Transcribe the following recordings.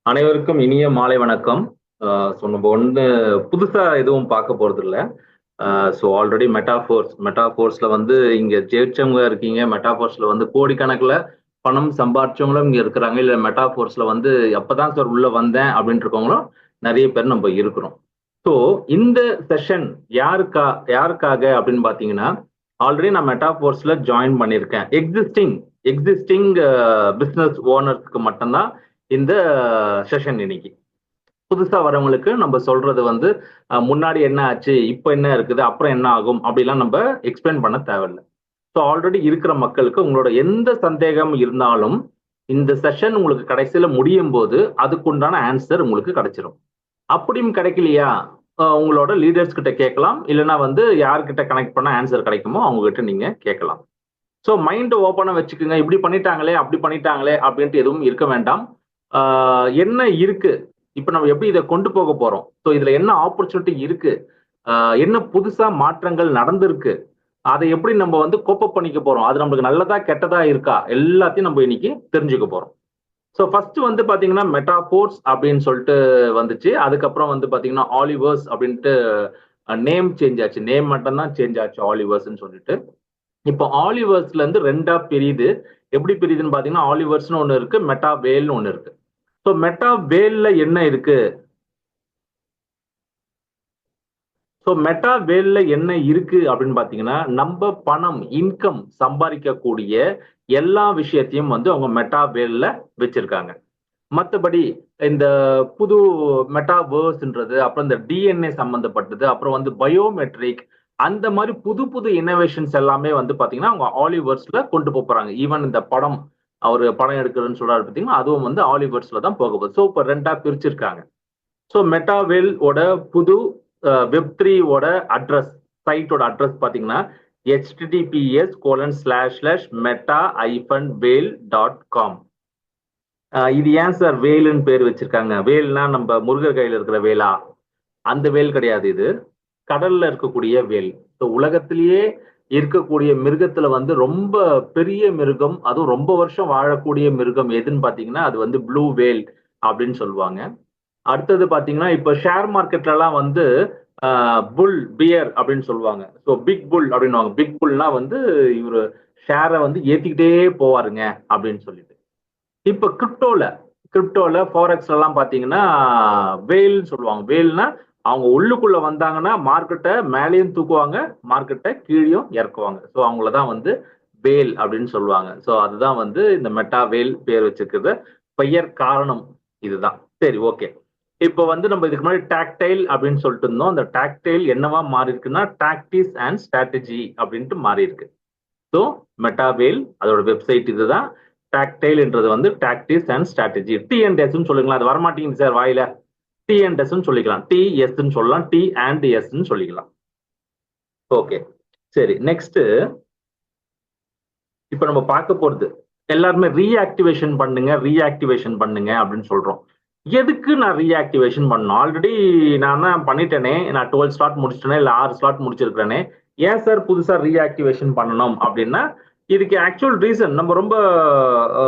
அனைவருக்கும் இனிய மாலை வணக்கம். நம்ம ஒன்று புதுசா எதுவும் பார்க்க போறது இல்ல. ஸோ ஆல்ரெடி மெட்டாஃபோர்ஸ்ல வந்து இங்க ஜெயிச்சவங்க இருக்கீங்க. மெட்டாஃபோர்ஸ்ல வந்து கோடிக்கணக்கில் பணம் சம்பாரிச்சவங்களும் இங்க இருக்கிறாங்க. இல்ல மெட்டாஃபோர்ஸ்ல வந்து அப்பதான் சார் உள்ள வந்தேன் அப்படின்னு இருக்கவங்களும் நிறைய பேர் நம்ம இருக்கிறோம். ஸோ இந்த செஷன் யாருக்காக அப்படின்னு பார்த்தீங்கன்னா, ஆல்ரெடி நான் மெட்டாஃபோர்ஸ்ல ஜாயின் பண்ணியிருக்கேன். எக்ஸிஸ்டிங் பிசினஸ் ஓனர்ஸ்க்கு மட்டும்தான் இந்த செஷன் இன்னைக்கு. புதுசா வரவங்களுக்கு நம்ம சொல்றது வந்து முன்னாடி என்ன ஆச்சு, இப்ப என்ன இருக்குது, அப்புறம் என்ன ஆகும் அப்படிலாம் நம்ம எக்ஸ்பிளைன் பண்ண தேவையில்லை. ஸோ ஆல்ரெடி இருக்கிற மக்களுக்கு உங்களோட எந்த சந்தேகம் இருந்தாலும் இந்த செஷன் உங்களுக்கு கடைசியில முடியும் போது அதுக்குண்டான ஆன்சர் உங்களுக்கு கிடைச்சிரும். அப்படியும் கிடைக்கலையா, உங்களோட லீடர்ஸ் கிட்ட கேட்கலாம். இல்லைன்னா வந்து யார்கிட்ட கனெக்ட் பண்ண ஆன்சர் கிடைக்குமோ அவங்க கிட்ட நீங்க கேட்கலாம். ஸோ மைண்ட் ஓப்பனா வச்சுக்கோங்க. இப்படி பண்ணிட்டாங்களே அப்படி பண்ணிட்டாங்களே அப்படின்ட்டு எதுவும் இருக்க வேண்டாம். என்ன இருக்கு, இப்ப நம்ம எப்படி இதை கொண்டு போக போறோம், ஸோ இதுல என்ன ஆப்பர்ச்சுனிட்டி இருக்கு, என்ன புதுசா மாற்றங்கள் நடந்திருக்கு, அதை எப்படி நம்ம வந்து கோப்பப் பண்ணிக்க போறோம், அது நம்மளுக்கு நல்லதா கெட்டதா இருக்கா, எல்லாத்தையும் நம்ம இன்னைக்கு தெரிஞ்சுக்க போறோம். ஸோ ஃபர்ஸ்ட் வந்து பாத்தீங்கன்னா மெட்டாஃபோர்ஸ் அப்படின்னு சொல்லிட்டு வந்துச்சு. அதுக்கப்புறம் வந்து பாத்தீங்கன்னா ஆலிவர்ஸ் அப்படின்ட்டு நேம் சேஞ்ச் ஆச்சு. நேம் மட்டும் தான் சேஞ்ச் ஆச்சு, ஆலிவர்ஸ்ன்னு சொல்லிட்டு. இப்போ ஆலிவர்ஸ்ல இருந்து ரெண்டா பிரியுது. எப்படி பிரியுதுன்னு பாத்தீங்கன்னா, ஆலிவர்ஸ்னு ஒண்ணு இருக்கு, மெட்டா வேல்னு ஒண்ணு இருக்கு. ஸோ மெட்டா வேல்ல என்ன இருக்கு, ஸோ மெட்டா வேல்ல என்ன இருக்கு அப்படின்னு பாத்தீங்கன்னா, நம்ம பணம் இன்கம் சம்பாதிக்கக்கூடிய எல்லா விஷயத்தையும் வந்து அவங்க மெட்டா வேல்ல வச்சிருக்காங்க. மற்றபடி இந்த புது மெட்டாவேர்ஸ்ன்றது, அப்புறம் இந்த டிஎன்ஏ சம்பந்தப்பட்டது, அப்புறம் வந்து பயோமெட்ரிக், அந்த மாதிரி புது புது இன்னோவேஷன்ஸ் எல்லாமே வந்து பாத்தீங்கன்னா அவங்க ஆலிவர்ஸ்ல கொண்டு போறாங்க. ஈவன் இந்த படம், அவர் படம் எடுக்கிறதுன்னு சொல்றாரு பார்த்தீங்கன்னா, அதுவும் வந்து ஆலிவர்ஸ்ல தான் போக போகுது. ஸோ இப்போ ரெண்டா பிரிச்சிருக்காங்க. ஸோ மெட்டாவேல் ஓட புது வெப்3 ஓட அட்ரஸ், சைட்டோட அட்ரஸ் பாத்தீங்கன்னா https://meta-whale.com. இது ஏன் சார் வேலுன்னு பேர் வச்சிருக்காங்க? வேல்னா நம்ம முருகர் கையில இருக்கிற வேலா? அந்த வேல் கிடையாது. இது கடல்ல இருக்கக்கூடிய வேல். ஸோ உலகத்திலேயே இருக்கக்கூடிய மிருகத்துல வந்து ரொம்ப பெரிய மிருகம், அதுவும் ரொம்ப வருஷம் வாழக்கூடிய மிருகம் எதுன்னு பாத்தீங்கன்னா அது வந்து ப்ளூ வேல் அப்படின்னு சொல்லுவாங்க. அடுத்தது பாத்தீங்கன்னா இப்ப ஷேர் மார்க்கெட்ல எல்லாம் வந்து புல் பியர் அப்படின்னு சொல்லுவாங்க. ஸோ பிக் புல் அப்படின்னுவாங்க. பிக் புல்னா வந்து இவரு ஷேரை வந்து ஏத்திக்கிட்டே போவாருங்க அப்படின்னு சொல்லிட்டு. இப்ப கிரிப்டோல ஃபாரெக்ஸ்ல எல்லாம் பாத்தீங்கன்னா வேல்னு சொல்லுவாங்க. வேல்னா அவங்க உள்ளுக்குள்ள வந்தாங்கன்னா மார்க்கெட்டை மேலேயும் தூக்குவாங்க, மார்க்கெட்டை கீழேயும் இறக்குவாங்க. ஸோ அவங்களதான் வந்து வேல் அப்படின்னு சொல்லுவாங்க. ஸோ அதுதான் வந்து இந்த மெட்டா வேல் பேர் வச்சிருக்கிறது. பெயர் காரணம் இதுதான். சரி, ஓகே. இப்போ வந்து நம்ம இதுக்கு முன்னாடி டாக்டைல் அப்படின்னு சொல்லிட்டு இருந்தோம். அந்த டாக்டைல் என்னவா மாறி இருக்குன்னா டாக்டிஸ் அண்ட் ஸ்ட்ராட்டஜி அப்படின்ட்டு மாறி இருக்கு. ஸோ மெட்டாவேல் அதோட வெப்சைட் இதுதான். டாக்டைல்ன்றது வந்து டாக்டிஸ் அண்ட் ஸ்ட்ராட்டஜி. டிஎன்எஸ் சொல்லுங்களா, அது வரமாட்டேங்குது சார் வாயில. டிஎன்எஸ் சொல்லிக்கலாம், டிஎஸ் சொல்லலாம், டி அண்ட் எஸ் சொல்லிக்கலாம். ஓகே, சரி. நெக்ஸ்ட் இப்ப நம்ம பார்க்க போறது எல்லாருமே ரீஆக்டிவேஷன் பண்ணுங்க அப்படின்னு சொல்றோம். எதுக்கு நான் ரீஆக்டிவேஷன் பண்ணணும்? ஆல்ரெடி நான் தான் பண்ணிட்டேனே, நான் 12 ஸ்லாட் முடிச்சிட்டேனே, இல்ல 6 ஸ்லாட் முடிச்சிருக்கிறேனே, ஏன் சார் புதுசா ரீஆக்டிவேஷன் பண்ணணும் அப்படின்னா, இதுக்கு ஆக்சுவல் ரீசன் நம்ம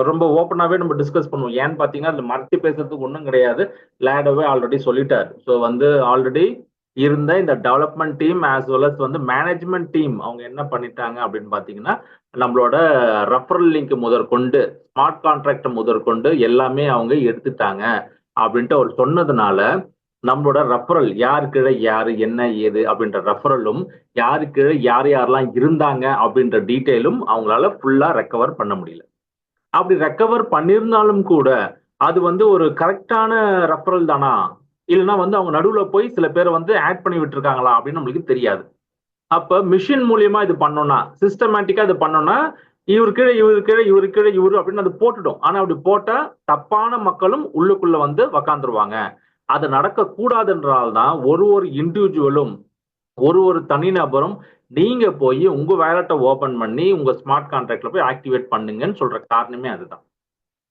ரொம்ப ஓப்பனாவே நம்ம டிஸ்கஸ் பண்ணுவோம். ஏன்னு பாத்தீங்கன்னா அதுல மறைச்சு பேசுறதுக்கு ஒன்றும் கிடையாது. லேடவே ஆல்ரெடி சொல்லிட்டாரு. ஸோ வந்து ஆல்ரெடி இருந்த இந்த development team as well as வந்து மேனேஜ்மெண்ட் டீம் அவங்க என்ன பண்ணிட்டாங்க அப்படின்னு பாத்தீங்கன்னா, நம்மளோட ரெஃபரல் லிங்க் முதற்கொண்டு, ஸ்மார்ட் கான்ட்ராக்ட் முதற்கொண்டு எல்லாமே அவங்க எடுத்துட்டாங்க அப்படின்ட்டு அவர் சொன்னதுனால, நம்மளோட ரெஃபரல் யாருக்கு யாரு என்ன ஏது அப்படின்ற ரெஃபரலும், யாருக்கு யார் யாரெல்லாம் இருந்தாங்க அப்படின்ற டீட்டெயிலும் அவங்களால ஃபுல்லா ரெக்கவர் பண்ண முடியல. அப்படி ரெக்கவர் பண்ணியிருந்தாலும் கூட அது வந்து ஒரு கரெக்டான ரெஃபரல் தானா, இல்லைன்னா வந்து அவங்க நடுவுல போய் சில பேரை வந்து ஆட் பண்ணி விட்டுருக்காங்களா அப்படின்னு நம்மளுக்கு தெரியாது. அப்ப மிஷின் மூலியமா இது பண்ணோம்னா, சிஸ்டமேட்டிக்கா இது பண்ணோம்னா, இவரு கீழே இவரு கீழே இவரு கீழே இவரு அப்படின்னு அது போட்டுடும். ஆனா அப்படி போட்டா தப்பான மக்களும் உள்ளுக்குள்ள வந்து உக்காந்துருவாங்க. அது நடக்க கூடாதுன்றனால்தான் ஒரு இண்டிவிஜுவலும், ஒரு தனிநபரும் நீங்க போய் உங்க வேலட்டை ஓபன் பண்ணி உங்க ஸ்மார்ட் கான்ட்ராக்ட்ல போய் ஆக்டிவேட் பண்ணுங்கன்னு சொல்ற காரணமே அதுதான்.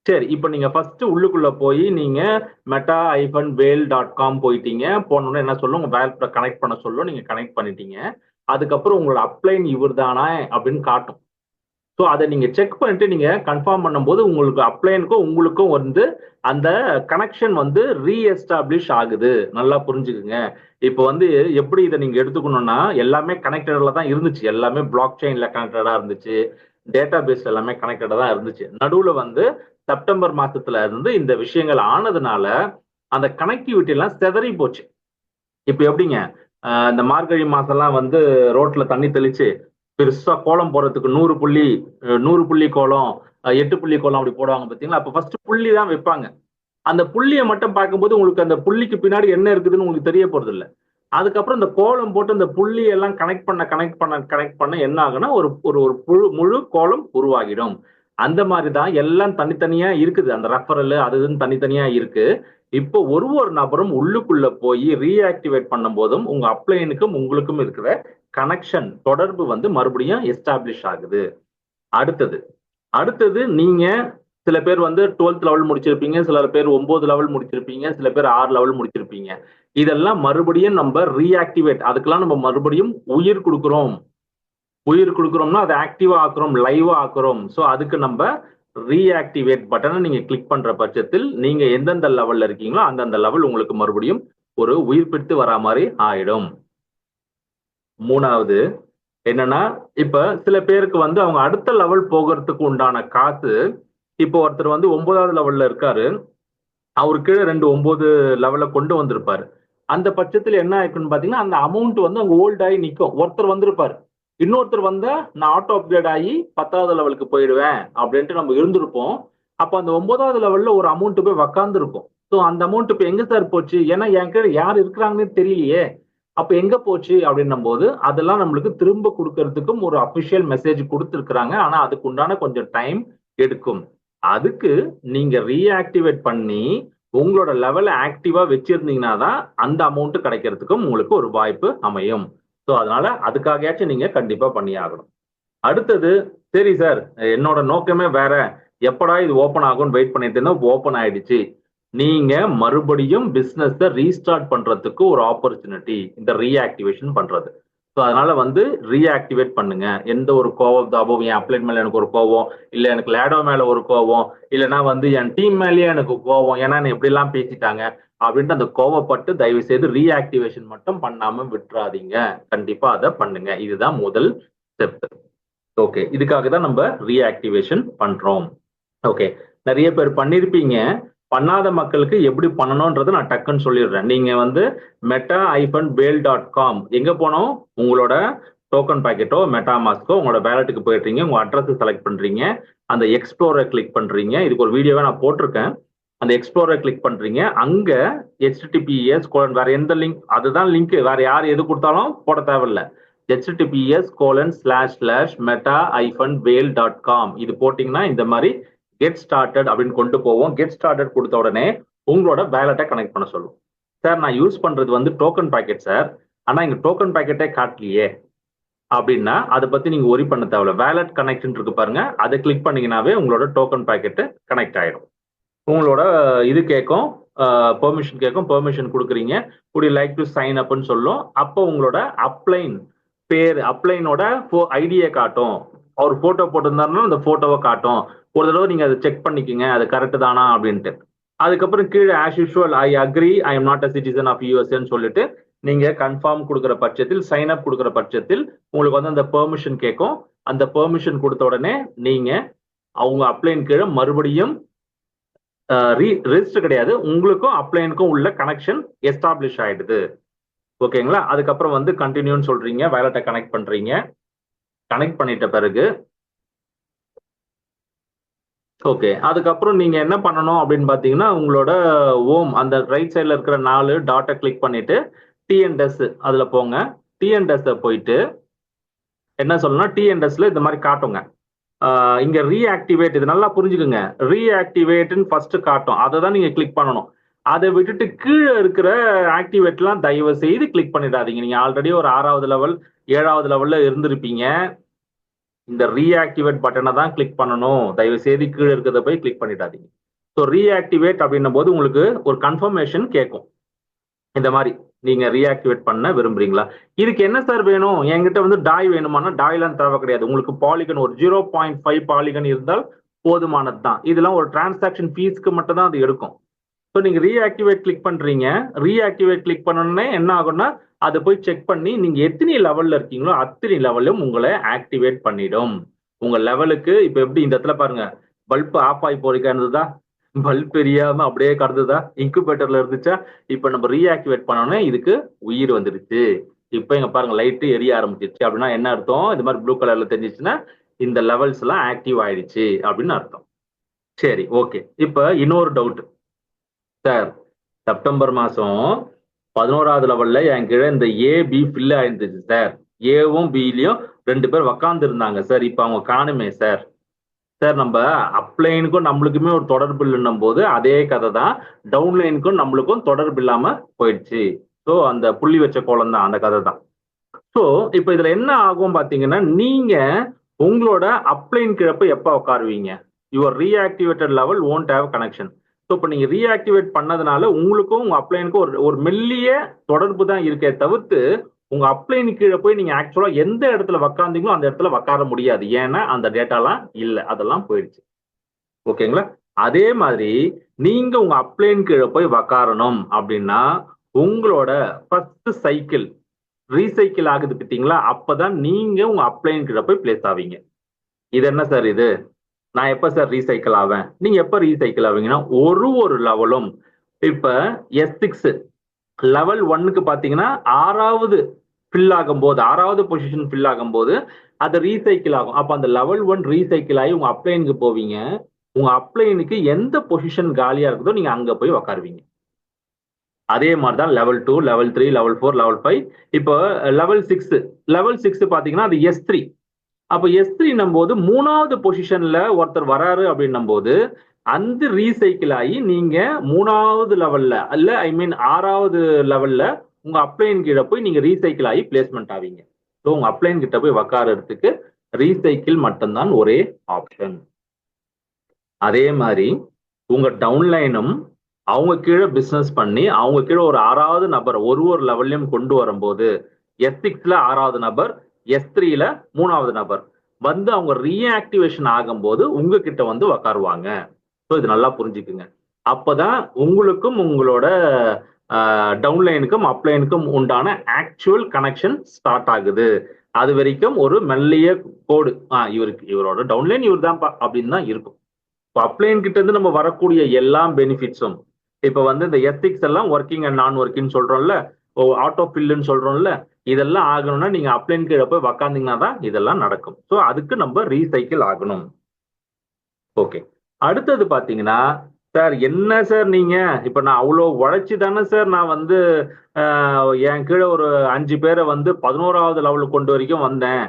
சரி, இப்ப நீங்க ஃபர்ஸ்ட் உள்ளுக்குள்ள போய் நீங்க meta-whale.com போயிட்டீங்க. போனோம்னா என்ன சொல்லும், உங்க வேலட்டை கனெக்ட் பண்ண சொல்லும். நீங்க கனெக்ட் பண்ணிட்டீங்க. அதுக்கப்புறம் உங்களோட அப்ளைன் இவர் தானா அப்படின்னு காட்டும். ஸோ அதை நீங்க செக் பண்ணிட்டு நீங்க கன்ஃபார்ம் பண்ணும்போது உங்களுக்கு அப்ளைனுக்கும் உங்களுக்கும் வந்து அந்த கனெக்ஷன் வந்து ரீஎஸ்டாப்ளிஷ் ஆகுது. நல்லா புரிஞ்சுக்குங்க. இப்போ வந்து எப்படி இதை நீங்க எடுத்துக்கணும்னா எல்லாமே கனெக்டட்ல தான் இருந்துச்சு. எல்லாமே பிளாக் செயின்ல கனெக்டடா இருந்துச்சு. டேட்டா பேஸ் எல்லாமே கனெக்டடா தான் இருந்துச்சு. நடுவுல வந்து செப்டம்பர் மாசத்துல இருந்து இந்த விஷயங்கள் ஆனதுனால அந்த கனெக்டிவிட்டி எல்லாம் சிதறி போச்சு. இப்ப எப்படிங்க இந்த மார்கழி மாசம்லாம் வந்து ரோட்ல தண்ணி தெளிச்சு பெருசா கோலம் போடுறதுக்கு 100 புள்ளி கோலம் 8 புள்ளி கோலம் அப்படி போடுவாங்க பாத்தீங்களா? அப்ப ஃபர்ஸ்ட் புள்ளி தான் வைப்பாங்க. அந்த புள்ளியை மட்டும் பார்க்கும்போது உங்களுக்கு அந்த புள்ளிக்கு பின்னாடி என்ன இருக்குதுன்னு உங்களுக்கு தெரிய போறது இல்ல. அதுக்கப்புறம் இந்த கோலம் போட்டு அந்த புள்ளி எல்லாம் கனெக்ட் பண்ண என்ன ஆகுனா ஒரு ஒரு ஒரு முழு கோலம் உருவாகிடும். அந்த மாதிரி தான் எல்லாம் தனித்தனியா இருக்குது. அந்த ரெஃபரல் அது இதுன்னு தனித்தனியா இருக்கு. இப்போ ஒரு நபரும் உள்ளுக்குள்ள போய் ரீஆக்டிவேட் பண்ணும் போதும் உங்க அப்ளைனுக்கும் உங்களுக்கும் இருக்கிற கனெக்ஷன் தொடர்பு வந்து மறுபடியும் எஸ்டாப்ளிஷ் ஆகுது. அடுத்தது அடுத்தது நீங்க சில பேர் வந்து 12th லெவல் முடிச்சிருப்பீங்க, சில பேர் 9 லெவல் முடிச்சிருப்பீங்க, சில பேர் 6 லெவல் முடிச்சிருப்பீங்க. இதெல்லாம் மறுபடியும் நம்ம ரீஆக்டிவேட் அதுக்கெல்லாம் நம்ம மறுபடியும் உயிர் கொடுக்கிறோம். உயிர் கொடுக்கிறோம்னா அதை ஆக்டிவா ஆக்குறோம், லைவா ஆக்குறோம். ஸோ அதுக்கு நம்ம ரீஆக்டிவேட் பட்டனை நீங்க கிளிக் பண்ற பட்சத்தில் நீங்க எந்தெந்த லெவல்ல இருக்கீங்களோ அந்தந்த லெவல் உங்களுக்கு மறுபடியும் ஒரு உயிர் பெற்று வரா மாதிரி ஆயிடும். மூணாவது என்னன்னா இப்ப சில பேருக்கு வந்து அவங்க அடுத்த லெவல் போகிறதுக்கு உண்டான காசு இப்போ ஒருத்தர் வந்து 9வது லெவல்ல இருக்காரு. அவரு கீழே 9 லெவல்ல கொண்டு வந்திருப்பாரு. அந்த பட்சத்தில் என்ன ஆயிருக்குன்னு பாத்தீங்கன்னா அந்த அமௌண்ட் வந்து அங்க ஹோல்ட் ஆகி நிக்கும். ஒருத்தர் வந்திருப்பாரு. இன்னொருத்தர் வந்தா நான் ஆட்டோ அப்கிரேட் ஆகி 10வது லெவலுக்கு போயிடுவேன் அப்படின்ட்டு நம்ம இருந்திருப்போம். அப்ப அந்த 9வது லெவல்ல ஒரு அமௌண்ட் போய் உக்காந்து இருக்கும். ஸோ அந்த அமௌண்ட் இப்ப எங்க சார் போச்சு? ஏன்னா என் கீழே யார் இருக்கிறாங்கன்னு தெரியலையே. அப்ப எங்க போச்சு அப்படின்னும் போது அதெல்லாம் நம்மளுக்கு திரும்ப கொடுக்கறதுக்கும் ஒரு அபிஷியல் மெசேஜ் கொடுத்துருக்காங்க. ஆனா அதுக்கு உண்டான கொஞ்சம் டைம் எடுக்கும். அதுக்கு நீங்க ரீஆக்டிவேட் பண்ணி உங்களோட லெவலை ஆக்டிவா வச்சிருந்தீங்கன்னா தான் அந்த அமௌண்ட் கிடைக்கிறதுக்கும் உங்களுக்கு ஒரு வாய்ப்பு அமையும். ஸோ அதனால அதுக்காகயாச்சும் நீங்க கண்டிப்பா பண்ணி ஆகணும். அடுத்தது சரி சார் என்னோட நோக்கமே வேற, எப்படா இது ஓப்பன் ஆகும்னு வெயிட் பண்ணிட்டு இருந்தோம், ஓப்பன் ஆயிடுச்சு. நீங்க மறுபடியும் பிசினஸ் ரீஸ்டார்ட் பண்றதுக்கு ஒரு ஆப்பர்ச்சுனிட்டி இந்த ரீஆக்டிவேஷன் பண்றது. ஸோ அதனால வந்து ரீஆக்டிவேட் பண்ணுங்க. எந்த ஒரு கோவம் தாபம் என் அப்ளைன் மேல எனக்கு ஒரு கோவம், இல்ல எனக்கு லேடோ மேல ஒரு கோவம், இல்லைன்னா வந்து என் டீம் மேலேயே எனக்கு கோவம், ஏன்னா எப்படி எல்லாம் பேசிட்டாங்க அப்படின்ட்டு அந்த கோவப்பட்டு தயவு செய்து ரீஆக்டிவேஷன் மட்டும் பண்ணாம விட்டுறாதீங்க. கண்டிப்பா அதை பண்ணுங்க. இதுதான் முதல் ஸ்டெப். ஓகே, இதுக்காக தான் நம்ம ரீஆக்டிவேஷன் பண்றோம். ஓகே, நிறைய பேர் பண்ணிருப்பீங்க. பண்ணாத மக்களுக்கு எப்படி பண்ணணும்ன்றதை நான் டக்குன்னு சொல்லிடுறேன். நீங்க வந்து meta-bail.com எங்க போனோம், உங்களோட டோக்கன் பாக்கெட்டோ மெட்டாமாஸ்கோ உங்களோட வேலட்டுக்கு போயிடுறீங்க, உங்க அட்ரஸ் செலக்ட் பண்றீங்க, அந்த எக்ஸ்ப்ளோரர் கிளிக் பண்றீங்க. இதுக்கு ஒரு வீடியோவை நான் போட்டிருக்கேன். அந்த எக்ஸ்ப்ளோரர் கிளிக் பண்றீங்க. அங்க HTTPS வேற எந்த லிங்க், அதுதான் லிங்க், வேற யார் எது கொடுத்தாலும் போட தேவையில்ல. https://meta-bail.com இது போட்டீங்கன்னா இந்த மாதிரி கெட் ஸ்டார்டட் அப்படின்னு கொண்டு போவோம். கெட் ஸ்டார்டட் கொடுத்த உடனே உங்களோட வேலட்டை கனெக்ட் பண்ண சொல்லும். சார் நான் யூஸ் பண்றது வந்து டோக்கன் பாக்கெட் சார், ஆனா இங்க டோக்கன் பாக்கெட்டே காட்டலையே அப்படின்னா அதை பத்தி நீங்க ஒரி பண்ண தேவையில்ல. வேலட் கனெக்ட் இருக்கு பாருங்க, அதை கிளிக் பண்ணீங்கன்னாவே உங்களோட டோக்கன் பாக்கெட் கனெக்ட் ஆயிடும். உங்களோட இது கேட்கும், பெர்மிஷன் கேட்கும், பெர்மிஷன் கொடுக்குறீங்க. would you like to sign upன்னு சொல்லும். அப்போ உங்களோட அப்ளைன் பேர், அப்ளைனோட ஐடியை காட்டும். அவர் போட்டோ போட்டிருந்தாருன்னா அந்த போட்டோவை காட்டும். ஒரு தடவை நீங்க அதை செக் பண்ணிக்கோங்க அது கரெக்ட் தானா அப்படின்ட்டு. அதுக்கப்புறம் கீழே as usual I agree I am not a citizen of யூஎஸ்ஏன்னு சொல்லிட்டு நீங்க கன்ஃபார்ம் கொடுக்குற பட்சத்தில், சைன் அப் கொடுக்குற பட்சத்தில் உங்களுக்கு வந்து அந்த பெர்மிஷன் கேட்கும். அந்த பெர்மிஷன் கொடுத்த உடனே நீங்க அவங்க அப்ளைன் கீழே மறுபடியும் ரெஜிஸ்டர் கிடையாது, உங்களுக்கும் அப்ளைனுக்கும் உள்ள கனெக்ஷன் எஸ்டாப்ளிஷ் ஆயிடுது. ஓகேங்களா? அதுக்கப்புறம் வந்து கண்டினியூன்னு சொல்றீங்க, வேலட்டை கனெக்ட் பண்றீங்க. கனெக்ட் பண்ணிட்ட பிறகு ஓகே, அதுக்கப்புறம் நீங்க என்ன பண்ணணும் அப்படின்னு பாத்தீங்கன்னா உங்களோட ஓம் அந்த ரைட் சைட்ல இருக்கிற 4 டாட்டை கிளிக் பண்ணிட்டு டிஎன்எஸ் அதுல போங்க. டிஎன்எஸ் போயிட்டு என்ன சொல்லணும்னா டிஎன்எஸ்ல இந்த மாதிரி காட்டுங்க. இங்க ரீஆக்டிவேட், இது நல்லா புரிஞ்சுக்குங்க. ரீஆக்டிவேட்னு ஃபர்ஸ்ட் காட்டும், அதை தான் நீங்க கிளிக் பண்ணணும். அதை விட்டுட்டு கீழே இருக்கிற ஆக்டிவேட்லாம் தயவு செய்து கிளிக் பண்ணிடாதீங்க. நீங்க ஆல்ரெடி ஒரு 6வது லெவல் 7வது லெவல்ல இருந்திருப்பீங்க. இந்த ரீஆக்டிவேட் பட்டனை தான் கிளிக் பண்ணணும். தயவு செய்து கீழே இருக்கிறத போய் கிளிக் பண்ணிடாதீங்க. ஸோ ரீஆக்டிவேட் அப்படின்னும் போது உங்களுக்கு ஒரு கன்ஃபர்மேஷன் கேட்கும். இந்த மாதிரி நீங்க ரீஆக்டிவேட் பண்ண விரும்புறீங்களா? இதுக்கு என்ன சார் வேணும்? என்கிட்ட வந்து டாய் வேணுமானா டாய்லாம் தேவை கிடையாது. உங்களுக்கு பாலிகன் ஒரு 0.5 பாலிகன் இருந்தால் போதுமானது தான். இதெல்லாம் ஒரு டிரான்சாக்ஷன் ஃபீஸ்க்கு மட்டும் தான் அது எடுக்கும். ஸோ நீங்க ரீஆக்டிவேட் கிளிக் பண்றீங்க. ரீஆக்டிவேட் கிளிக் பண்ணோடனே என்ன ஆகும்னா அதை போய் செக் பண்ணி நீங்க எத்தனை லெவல்ல இருக்கீங்களோ அத்தனை லெவலும் உங்களை ஆக்டிவேட் பண்ணிடும். உங்க லெவலுக்கு இப்ப எப்படி இந்த இடத்துல பாருங்க, பல்ப் ஆஃப் ஆகி போறீங்க இருந்ததா, பல்ப் எரியாம அப்படியே கடந்ததா, இன்குபேட்டர்ல இருந்துச்சா, இப்ப நம்ம ரீஆக்டிவேட் பண்ணோன்னே இதுக்கு உயிர் வந்துருச்சு. இப்ப இங்க பாருங்க லைட் எரிய ஆரம்பிச்சிருச்சு. அப்படின்னா என்ன அர்த்தம்? இது மாதிரி ப்ளூ கலர்ல தெரிஞ்சிச்சுன்னா இந்த லெவல்ஸ் எல்லாம் ஆக்டிவ் ஆயிடுச்சு அப்படின்னு அர்த்தம். சரி, ஓகே. இப்ப இன்னொரு டவுட் சார். செப்டம்பர் மாசம் 11வது லெவல்ல என் கீழே இந்த ஏ பி ஃபில் ஆயிருந்துச்சு சார். ஏவும் பிலயும் 2 பேர் உக்காந்து இருந்தாங்க சார். இப்ப அவங்க காணுமே சார். சார் நம்ம அப்லைனுக்கும் நம்மளுக்குமே ஒரு தொடர்பு இல்லைன்னும் போது அதே கதை தான் டவுன்லைனுக்கும் நம்மளுக்கும் தொடர்பு இல்லாம போயிடுச்சு. ஸோ அந்த புள்ளி வச்ச கோலம் தான் அந்த கதை தான். ஸோ இப்போ இதுல என்ன ஆகும் பாத்தீங்கன்னா, நீங்க உங்களோட அப்ளைன் கிழப்ப எப்ப உட்காருவீங்க? Your reactivated level won't have connection. So இப்போ நீங்க ரீஆக்டிவேட் பண்ணதுனால உங்களுக்கும் உங்க அப்ளைனுக்கும் ஒரு மெல்லிய தொடர்பு தான் இருக்கே தவிர்த்து உங்க அப்ளைன் கீழே போய் நீங்க ஆக்சுவலா எந்த இடத்துல உக்காந்தீங்களோ அந்த இடத்துல உக்கார முடியாது. ஏன்னா அந்த டேட்டாலாம் இல்ல, அதெல்லாம் போயிடுச்சு. ஓகேங்களா? அதே மாதிரி நீங்க உங்க அப்ளைன் கீழே போய் உக்காரணும் அப்படின்னா உங்களோட ஃபர்ஸ்ட் சைக்கிள் ரீசைக்கிள் ஆகுது பார்த்தீங்களா? அப்பதான் நீங்க உங்க அப்ளைன் கீழே போய் பிளேஸ் ஆவீங்க. இது என்ன சார் இது? நான் எப்ப சார் ரீசைக்கிள் ஆவேன்? நீங்க எப்ப ரீசைக்கிள் ஆவீங்கன்னா ஒரு லெவலும் இப்ப S6 லெவல் 1க்கு பாத்தீங்கன்னா 6வது ஃபில் ஆகும்போது 6வது பொசிஷன் ஃபில் ஆகும்போது அது ரீசைக்கிள் ஆகும். அப்ப அந்த லெவல் 1 ரீசைக்கிள் ஆகி உங்க அப்ளைனுக்கு போவீங்க. உங்க அப்ளைனுக்கு எந்த பொசிஷன் காலியா இருக்குதோ நீங்க அங்க போய் உக்காருவீங்க. அதே மாதிரி தான் லெவல் 2, லெவல் 3, லெவல் 4, லெவல் 5. இப்போ லெவல் 6 பாத்தீங்கன்னா அது S3. அப்ப S3 போது 3வது பொசிஷன்ல ஒருத்தர் வராரு அப்படின்னும் போது அந்த ரீசைக்கிள் ஆகி நீங்க 3வது லெவல்ல அல்ல ஐ மீன் 6வது லெவல்ல உங்க அப்ளைன் கீழே போய் நீங்க ரீசைக்கிள் ஆகி பிளேஸ்மெண்ட் ஆவீங்க. ஸோ உங்க அப்ளைன் கிட்ட போய் உக்காரத்துக்கு ரீசைக்கிள் மட்டும்தான் ஒரே ஆப்ஷன். அதே மாதிரி உங்க டவுன்லைனும் அவங்க கீழே பிசினஸ் பண்ணி அவங்க கீழே ஒரு 6வது நபர் ஒரு லெவல்லையும் கொண்டு வரும்போது S6ல 6வது நபர், S3ல 3வது நபர் வந்து அவங்க ரீஆக்டிவேஷன் ஆகும்போது உங்ககிட்ட வந்து உக்காருவாங்க. ஸோ இது நல்லா புரிஞ்சுக்குங்க. அப்பதான் உங்களுக்கும் உங்களோட டவுன்லைனுக்கும் அப்லைனுக்கும் உண்டான ஆக்சுவல் கனெக்ஷன் ஸ்டார்ட் ஆகுது. அது வரைக்கும் ஒரு மெல்லிய கோடு இவரோட டவுன்லைன் இவர் தான் அப்படின்னு தான் இருக்கும். இப்போ அப்ளைன் கிட்ட இருந்து நம்ம வரக்கூடிய எல்லா பெனிஃபிட்ஸும் இப்ப வந்து இந்த எத்திக்ஸ் எல்லாம் ஒர்க்கிங் அண்ட் நான் ஒர்க்கிங் சொல்றோம்ல, ஆட்டோ ஃபில்லுன்னு சொல்றோம்ல, இதெல்லாம் ஆகணும்னா நீங்க அப்ளைன் கீழே போய் உக்காந்தீங்கன்னா தான் இதெல்லாம் நடக்கும். ஸோ அதுக்கு நம்ம ரீசைக்கிள் ஆகணும். ஓகே, அடுத்தது பாத்தீங்கன்னா சார் என்ன சார் நீங்க இப்ப நான் அவ்வளோ உழைச்சி தானே சார் நான் வந்து என் கீழே ஒரு 5 பேரை வந்து 11வது லெவலுக்கு கொண்டு வரைக்கும் வந்தேன்.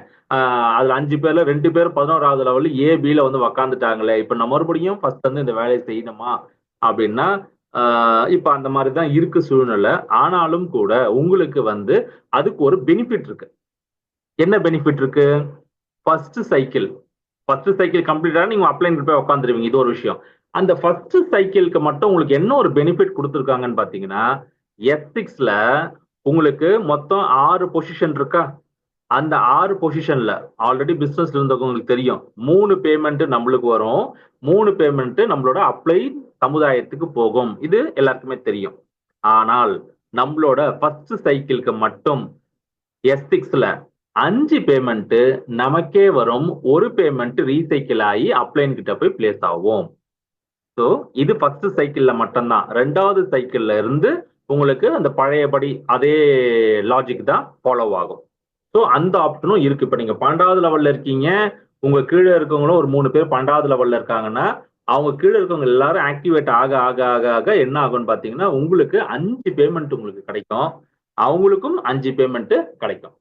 அதுல 5 பேர்ல 2 பேர் 11வது லெவல் A-Bல வந்து உக்காந்துட்டாங்களே, இப்ப நான் மறுபடியும் ஃபர்ஸ்ட் வந்து இந்த வேலையை செய்யணுமா அப்படின்னா இப்ப அந்த மாதிரி தான் இருக்கு சூழ்நிலை. ஆனாலும் கூட உங்களுக்கு வந்து அதுக்கு ஒரு பெனிஃபிட் இருக்கு. என்ன பெனிஃபிட் இருக்கு? ஃபர்ஸ்ட் சைக்கிள் கம்ப்ளீட்டா நீங்க அப்ளைன் போய் உட்காந்துருவீங்க. இது ஒரு விஷயம். அந்த ஃபர்ஸ்ட் சைக்கிள்க்கு மட்டும் உங்களுக்கு என்ன ஒரு பெனிஃபிட் கொடுத்துருக்காங்கன்னு பாத்தீங்கன்னா, S6ல உங்களுக்கு மொத்தம் 6 பொசிஷன் இருக்கா? அந்த 6 பொசிஷன்ல ஆல்ரெடி பிசினஸ்ல இருந்தவங்களுக்கு தெரியும் 3 பேமெண்ட் நம்மளுக்கு வரும், 3 பேமெண்ட் நம்மளோட அப்ளை சமுதாயத்துக்கு போகும். இது எல்லாருக்குமே தெரியும். ஆனால் நம்மளோட ஃபர்ஸ்ட் சைக்கிள்க்கு மட்டும் S6ல 5 பேமெண்ட் நமக்கே வரும், ஒரு பேமெண்ட் ரீசைக்கிள் ஆகி அப்ளைன் கிட்ட போய் பிளேஸ் ஆகும். ஸோ இது ஃபர்ஸ்ட் சைக்கிள்ல மட்டும்தான். 2வது சைக்கிள்ல இருந்து உங்களுக்கு அந்த பழையபடி அதே லாஜிக் தான் ஃபாலோ ஆகும். ஸோ அந்த ஆப்ஷனும் இருக்கு. இப்ப நீங்க 12வது லெவல்ல இருக்கீங்க, உங்க கீழே இருக்கவங்களும் ஒரு 3 பேர் 12வது லெவல்ல இருக்காங்கன்னா அவங்க கீழே இருக்கவங்க எல்லாரும் ஆக்டிவேட் ஆக ஆக ஆக ஆக என்ன ஆகும்னு பாத்தீங்கன்னா உங்களுக்கு 5 பேமெண்ட் உங்களுக்கு கிடைக்கும், அவங்களுக்கும் 5 பேமெண்ட் கிடைக்கும்.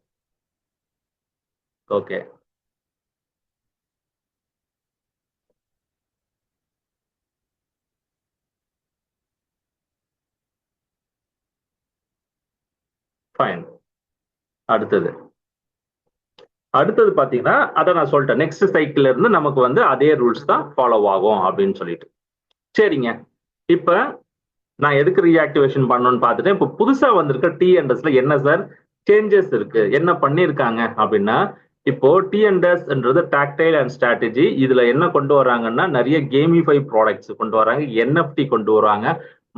Okay, fine. அடுத்தது பாத்தீங்கன்னா அதை நான் சொல்லிட்டேன், நெக்ஸ்ட் சைக்கிள்ல இருந்து நமக்கு வந்து அதே ரூல்ஸ் தான் ஃபாலோ ஆகும் அப்படின்னு சொல்லிட்டு. சரிங்க, இப்ப நான் எதுக்கு ரீஆக்டிவேஷன் பண்ணணும்னு பார்த்துட்டு இப்போ புதுசா வந்திருக்க டிஎன்எஸ்ல என்ன சார் சேஞ்சஸ் இருக்கு, என்ன பண்ணிருக்காங்க அப்படின்னா, இப்போ டிஎன்எஸ்ன்றது டாக்டைல் அண்ட் ஸ்ட்ராட்டஜி. இதுல என்ன கொண்டு வராங்கன்னா நிறைய கேமிஃபை ப்ராடக்ட்ஸ் கொண்டு வராங்க, என்எஃப்டி கொண்டு வராங்க,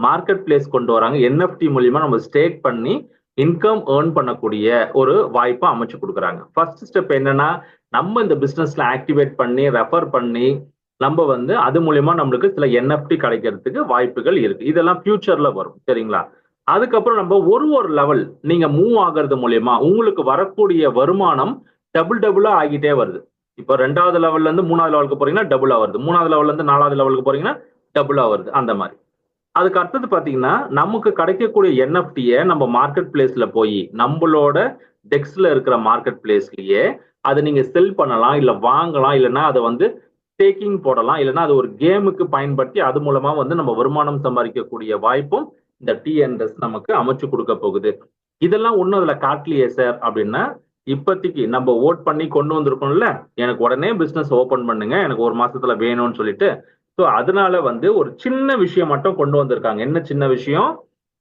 மார்க்கெட் பிளேஸ் கொண்டு வராங்க. என்எஃப்டி மூலியமா நம்ம ஸ்டேக் பண்ணி இன்கம் ஏர்ன் பண்ணக்கூடிய ஒரு வாய்ப்பை அமைச்சு கொடுக்குறாங்க. ஃபர்ஸ்ட் ஸ்டெப் என்னன்னா, நம்ம இந்த பிசினஸ்ல ஆக்டிவேட் பண்ணி ரெஃபர் பண்ணி நம்ம வந்து அது மூலியமா நம்மளுக்கு சில என்எஃப்டி கிடைக்கிறதுக்கு வாய்ப்புகள் இருக்கு. இதெல்லாம் ஃபியூச்சர்ல வரும், சரிங்களா? அதுக்கப்புறம் நம்ம ஒரு லெவல் நீங்க மூவ் ஆகிறது மூலியமா உங்களுக்கு வரக்கூடிய வருமானம் டபுளா ஆகிட்டே வருது. இப்போ 2வது லெவல்ல இருந்து 3வது லெவலுக்கு போறீங்கன்னா டபுளா வருது, 3வது லெவல்ல இருந்து 4வது லெவலுக்கு போறீங்கன்னா டபுளா வருது, அந்த மாதிரி. அதுக்கு அடுத்தது பாத்தீங்கன்னா, நமக்கு கிடைக்கக்கூடிய என்எஃப்டியை நம்ம மார்க்கெட் பிளேஸ்ல போய் நம்மளோட டெக்ஸ்ல இருக்கிற மார்க்கெட் பிளேஸ்லயே அதை நீங்க செல் பண்ணலாம், இல்ல வாங்கலாம், இல்லைன்னா அதை வந்து ஸ்டேக்கிங் போடலாம், இல்லைன்னா அது ஒரு கேமுக்கு பயன்படுத்தி அது மூலமா வந்து நம்ம வருமானம் சம்பாதிக்கக்கூடிய வாய்ப்பும் இந்த டிஎன்எஸ் நமக்கு அமைச்சு கொடுக்க போகுது. இதெல்லாம் ஒன்றும் அதுல காட்டலையே சார் அப்படின்னா, இப்போதைக்கு நம்ம ஓட் பண்ணி கொண்டு வந்திருக்கோம்ல, எனக்கு உடனே பிசினஸ் ஓபன் பண்ணுங்க, எனக்கு ஒரு மாசத்துல வேணும்னு சொல்லிட்டு. ஸோ அதனால வந்து ஒரு சின்ன விஷயம் மட்டும் கொண்டு வந்திருக்காங்க. என்ன சின்ன விஷயம்?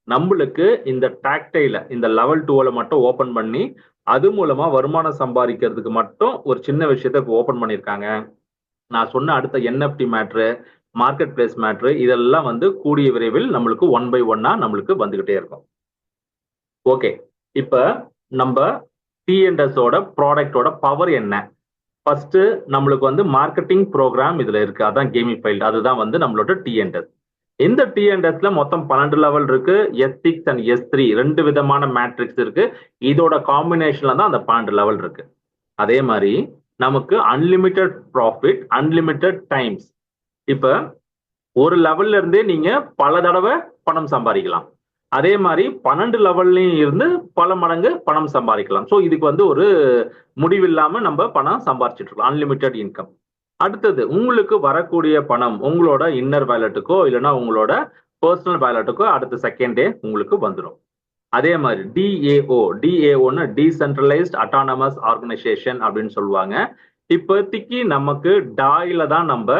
நம்மளுக்கு இந்த டாக்டைல இந்த லெவல் 2ல மட்டும் ஓபன் பண்ணி அது மூலமா வருமானம் சம்பாதிக்கிறதுக்கு மட்டும் ஒரு சின்ன விஷயத்த ஓபன் பண்ணியிருக்காங்க. நான் சொன்ன அடுத்த NFT matter, market place matter, இதெல்லாம் வந்து கூடிய விரைவில் நம்மளுக்கு 1 by 1 நம்மளுக்கு வந்துகிட்டே இருக்கும். ஓகே, இப்ப நம்ம டிஎன்எஸோட ப்ராடக்டோட பவர் என்ன? ஃபர்ஸ்ட் நம்மளுக்கு வந்து மார்க்கெட்டிங் ப்ரோக்ராம் இதுல இருக்கு, அதான் கேமிஃபைல்டு, அதுதான் வந்து நம்மளோட டிஎன்எஸ். இந்த டிஎன்எஸ்ல மொத்தம் 12 லெவல் இருக்கு. S6 அண்ட் S3 2 விதமான மேட்ரிக்ஸ் இருக்கு. இதோட காம்பினேஷன்ல தான் அந்த 12 லெவல் இருக்கு. அதே மாதிரி நமக்கு அன்லிமிட்டெட் ப்ராஃபிட், அன்லிமிட்டெட் டைம்ஸ். இப்ப ஒரு லெவல்ல இருந்தே நீங்க பல தடவை பணம் சம்பாதிக்கலாம். அதே மாதிரி 12 லெவல்லையும் இருந்து பல மடங்கு பணம் சம்பாதிக்கலாம். ஸோ இதுக்கு வந்து ஒரு முடிவில்லாம நம்ம பணம் சம்பாதிச்சுட்டு இருக்கோம், அன்லிமிட்டெட் இன்கம். அடுத்தது உங்களுக்கு வரக்கூடிய பணம் உங்களோட இன்னர் வேலட்டுக்கோ இல்லைன்னா உங்களோட பர்சனல் வேலட்டுக்கோ அடுத்த செகண்ட் டே உங்களுக்கு வந்துடும். அதே மாதிரி டிஏஓன்னு டீசென்ட்ரலைஸ்ட் அட்டானமஸ் ஆர்கனைசேஷன் அப்படின்னு சொல்லுவாங்க. இப்போதைக்கு நமக்கு டாயில தான் நம்ம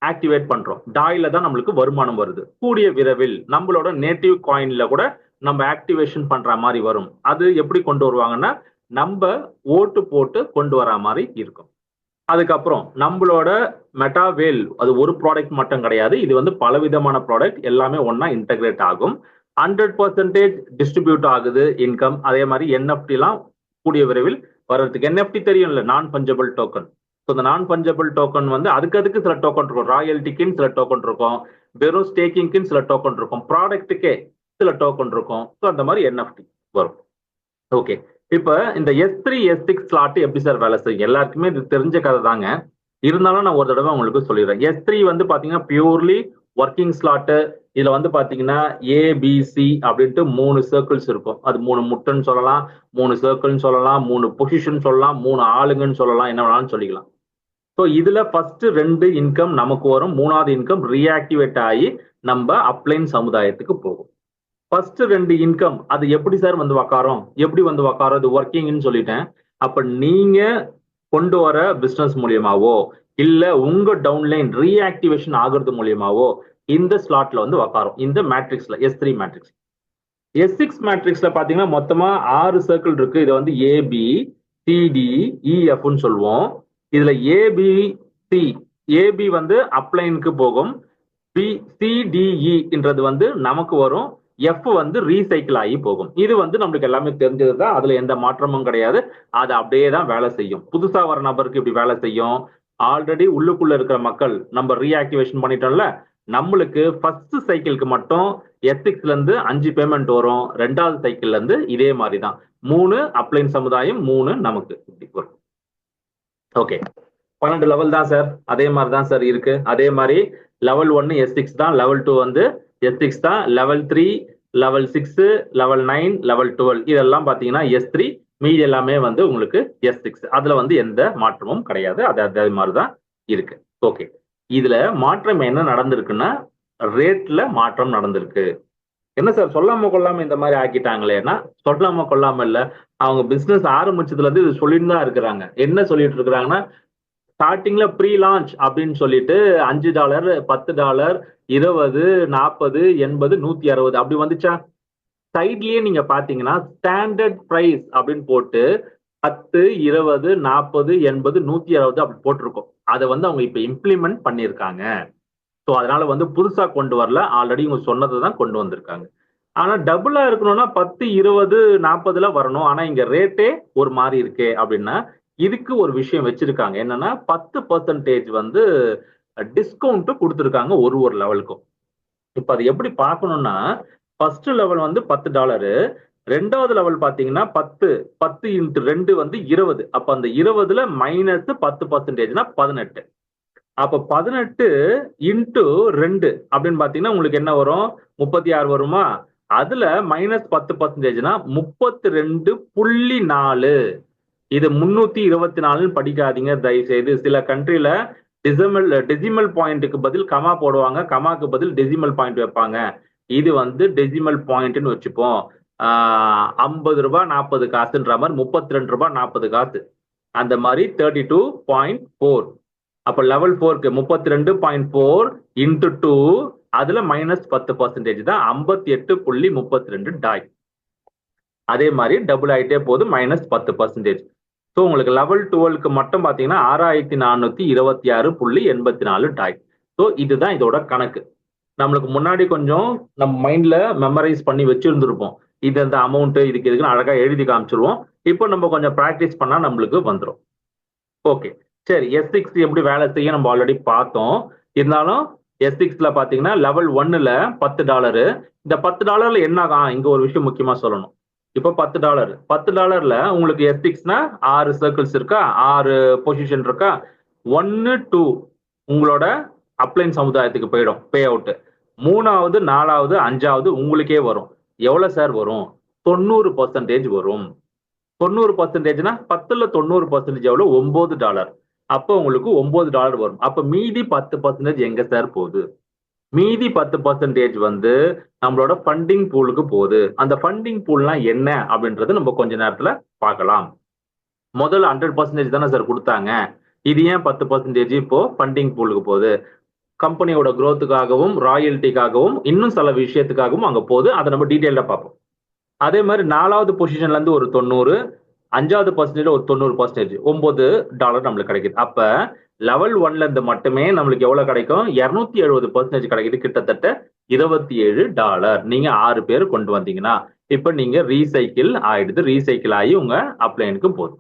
ஆக்டிவேட் பண்றோம், டாயில தான் நம்மளுக்கு வருமானம் வருது. கூடிய விரைவில் நம்மளோட நேட்டிவ் காயின்ல கூட நம்ம ஆக்டிவேஷன் பண்ற மாதிரி வரும். அது எப்படி கொண்டு வருவாங்கன்னா, நம்ம ஓட்டு போட்டு கொண்டு வர மாதிரி இருக்கும். அதுக்கப்புறம் நம்மளோட மெட்டாவேல், அது ஒரு ப்ராடக்ட் மட்டும் கிடையாது, இது வந்து பலவிதமான ப்ராடக்ட் எல்லாமே ஒன்னா இன்டகிரேட் ஆகும். 100% டிஸ்ட்ரிபியூட் ஆகுது இன்கம். அதே மாதிரி என்எஃப்டி எல்லாம் கூடிய விரைவில் வர்றதுக்கு. என்எஃப்டி தெரியும்ல, நான் பஞ்சபிள் டோக்கன். ஸோ இந்த நான் பஞ்சபிள் டோக்கன் வந்து அதுக்கு சில டோக்கன் இருக்கும், ராயல்டிக்குன்னு சில டோக்கன் இருக்கும், வெறும் ஸ்டேக்கிங்க்குன்னு சில டோக்கன் இருக்கும், ப்ராடக்ட்டுக்கே சில டோக்கன் இருக்கும். ஸோ அந்த மாதிரி என்எஃப்டி வரும். ஓகே, இப்ப இந்த S3 S6 ஸ்லாட் எப்படி சார் வேலை செய்யும்? எல்லாருக்குமே இது தெரிஞ்ச கதை தாங்க, இருந்தாலும் நான் ஒரு தடவை உங்களுக்கு சொல்லிடுறேன். S3 வந்து பாத்தீங்கன்னா பியூர்லி ஒர்க்கிங் ஸ்லாட்டு. இதுல வந்து பாத்தீங்கன்னா ABC அப்படின்ட்டு 3 சர்க்கிள்ஸ் இருக்கும். அது 3 முட்டைன்னு சொல்லலாம், 3 சர்க்கிள்னு சொல்லலாம், 3 பொசிஷன் சொல்லலாம், 3 ஆளுங்கன்னு சொல்லலாம், என்ன வேணாலும் சொல்லிக்கலாம். ஸோ இதுல ஃபர்ஸ்ட் 2 இன்கம் நமக்கு வரும், 3வது இன்கம் ரீஆக்டிவேட் ஆகி நம்ம அப்ளைன் சமுதாயத்துக்கு போகும். ஃபர்ஸ்ட் 2 இன்கம் அது எப்படி சார் வந்து உக்காரும்? எப்படி வந்து உக்காரும்? இது ஒர்க்கிங்னு சொல்லிட்டேன். அப்ப நீங்க கொண்டு வர பிசினஸ் மூலியமாவோ இல்ல உங்க டவுன்லைன் ரீஆக்டிவேஷன் ஆகுறது மூலியமாவோ இந்த ஸ்லாட்ல வந்து உக்காரும், இந்த மேட்ரிக்ஸ்ல S3 மேட்ரிக்ஸ். S6 மேட்ரிக்ஸ்ல பாத்தீங்கன்னா மொத்தமா 6 சர்க்கிள் இருக்கு. இது வந்து ABCDEFன்னு சொல்லுவோம். இதுல AB வந்து அப்ளைனுக்கு போகும், CDEன்றது வந்து நமக்கு வரும், F வந்து ரீசைக்கிள் ஆகி போகும். இது வந்து நம்மளுக்கு எல்லாமே தெரிஞ்சதுதான், அதுல எந்த மாற்றமும் கிடையாது. அது அப்படியே தான் வேலை செய்யும். புதுசா வர நபருக்கு இப்படி வேலை செய்யும். ஆல்ரெடி உள்ளுக்குள்ள இருக்கிற மக்கள் நம்ம ரீஆக்டிவேஷன் பண்ணிட்டோம்ல, நம்மளுக்கு ஃபர்ஸ்ட் சைக்கிளுக்கு மட்டும் S6ல இருந்து 5 பேமெண்ட் வரும். 2வது சைக்கிள்ல இருந்து இதே மாதிரி தான் 3 அப்ளைன் சமுதாயம், 3 நமக்கு இப்படி வரும். ஓகே, 12 லெவல் தான் சார், அதே மாதிரி தான் சார் இருக்கு. அதே மாதிரி லெவல் 1 S6 தான், லெவல் 2 வந்து S6 தான், லெவல் 3, லெவல் 6, லெவல் 9, லெவல் 12 இதெல்லாம் பாத்தீங்கன்னா S3, மீதி எல்லாமே வந்து உங்களுக்கு S6. அதுல வந்து எந்த மாற்றமும் கிடையாது, அது அதே மாதிரிதான் இருக்கு. ஓகே, இதுல மாற்றம் என்ன நடந்திருக்குன்னா, ரேட்ல மாற்றம் நடந்திருக்கு. என்ன சார் சொல்லாம கொள்ளாம இந்த மாதிரி ஆக்கிட்டாங்களேன்னா, சொல்லாம கொள்ளாம இல்ல, அவங்க பிசினஸ் ஆரம்பிச்சதுல இருந்து இது சொல்லிட்டு தான் இருக்கிறாங்க. என்ன சொல்லிட்டு இருக்கிறாங்கன்னா, ஸ்டார்டிங்ல ப்ரீ லான்ச் அப்படின்னு சொல்லிட்டு $5, $10, 20, 40, 80, 160 அப்படி வந்துச்சா? சைட்லயே நீங்க பாத்தீங்கன்னா ஸ்டாண்டர்ட் பிரைஸ் அப்படின்னு போட்டு 10, 20, 40, 80, 160 அப்படி போட்டிருக்கோம். அதை வந்து அவங்க இப்ப இம்ப்ளிமெண்ட் பண்ணியிருக்காங்க. ஸோ அதனால வந்து புதுசா கொண்டு வரல, ஆல்ரெடி இவங்க சொன்னதை தான் கொண்டு வந்திருக்காங்க. ஆனா டபுளா இருக்கணும்னா 10, 20, 40ல வரணும். ஆனா இங்க ரேட்டே ஒரு மாதிரி இருக்கே அப்படின்னா இதுக்கு ஒரு விஷயம் வச்சிருக்காங்க. என்னன்னா 10% வந்து டிஸ்கவுண்ட் கொடுத்துருக்காங்க ஒரு ஒரு லெவலுக்கும். இப்ப அது எப்படி பார்க்கணும்னா ஃபர்ஸ்ட் லெவல் வந்து $10, ரெண்டாவது லெவல் பாத்தீங்கன்னா 10 இன்ட்டு 2 வந்து 20. அப்ப அந்த 20ல மைனஸ் 10%னா 18. அப்ப 18 இன்ட்டு 2 அப்படின்னு பாத்தீங்கன்னா உங்களுக்கு என்ன வரும்? 36 வருமா? அதுல மைனஸ் 10%னா 32.4. இது 324 படிக்காதீங்க தயவு செய்து. சில கண்ட்ரில டெசிமல் பாயிண்ட்டுக்கு பதில் கமா போடுவாங்க, கமாக்கு பதில் டெசிமல் பாயிண்ட் வைப்பாங்க. இது வந்து டெசிமல் பாயிண்ட்னு வச்சுப்போம். 50 ரூபாய் 40 காசுன்ற மாதிரி 32 ரூபாய் 40 காசு. அந்த மாதிரி 32.4. அப்ப லெவல் 4க்கு 32.4 இன்டு 2 அதுல மைனஸ் 10% தான் 58.32 டாய். அதே மாதிரி டபுள் ஆயிட்டே போகுது மைனஸ் 10%. ஸோ உங்களுக்கு லெவல் 12க்கு மட்டும் பார்த்தீங்கன்னா 6426.84 டாய். ஸோ இதுதான் இதோட கணக்கு. நம்மளுக்கு முன்னாடி கொஞ்சம் நம்ம மைண்ட்ல மெமரைஸ் பண்ணி வச்சிருந்துருப்போம். இது அந்த அமௌண்ட் இதுக்கு இதுக்குன்னு அழகா எழுதி காமிச்சிருவோம். இப்போ நம்ம கொஞ்சம் ப்ராக்டிஸ் பண்ணா நம்மளுக்கு வந்துடும். ஓகே சரி, S6 எப்படி வேலை செய்ய நம்ம ஆல்ரெடி பார்த்தோம். இருந்தாலும் S6ல பாத்தீங்கன்னா லெவல் 1ல $10. இந்த $10 என்ன ஆகும்? இங்க ஒரு விஷயம் முக்கியமா சொல்லணும். இப்போ $10 உங்களுக்கு S6னா 6 சர்க்கிள்ஸ் இருக்கா, 6 பொசிஷன் இருக்கா. 1, 2 உங்களோட அப்ளைன் சமுதாயத்துக்கு போயிடும் பே அவுட். 3வது 4வது 5வது உங்களுக்கே வரும். எவ்வளவு சார் வரும்? 90% வரும். 90%னா 10ல 90% எவ்வளவு? $9. அப்போ உங்களுக்கு $9 வரும். அப்ப மீதி 10% எங்க சார் போகுது? மீதி 10% வந்து நம்மளோட ஃபண்டிங் பூலுக்கு போகுது. அந்த ஃபண்டிங் பூல்னா என்ன அப்படின்றது நம்ம கொஞ்ச நேரத்துல பார்க்கலாம். முதல்ல 100% தானே சார் கொடுத்தாங்க. இது ஏன் 10% இப்போ ஃபண்டிங் பூலுக்கு போகுது? கம்பெனியோட growthக்காகவும் ராயல்ட்டிக்காகவும் இன்னும் சில விஷயத்துக்காகவும் அங்க போகுது. அதை நம்ம டீட்டெயிலா பார்ப்போம். அதே மாதிரி 4வது பொசிஷன்ல இருந்து ஒரு 90, 5வது பர்சன்டேஜ் ஒரு 90%, $9 நம்மளுக்கு கிடைக்குது. அப்ப லெவல் 1ல இருந்து மட்டுமே நம்மளுக்கு எவ்வளவு கிடைக்கும்? 270% கிடைக்குது. கிட்டத்தட்ட $27. நீங்க 6 பேர் கொண்டு வந்தீங்கன்னா இப்ப நீங்க ரீசைக்கிள் ஆயிடுது. ரீசைக்கிள் ஆகி உங்க அப்ளைனுக்கு போகுது.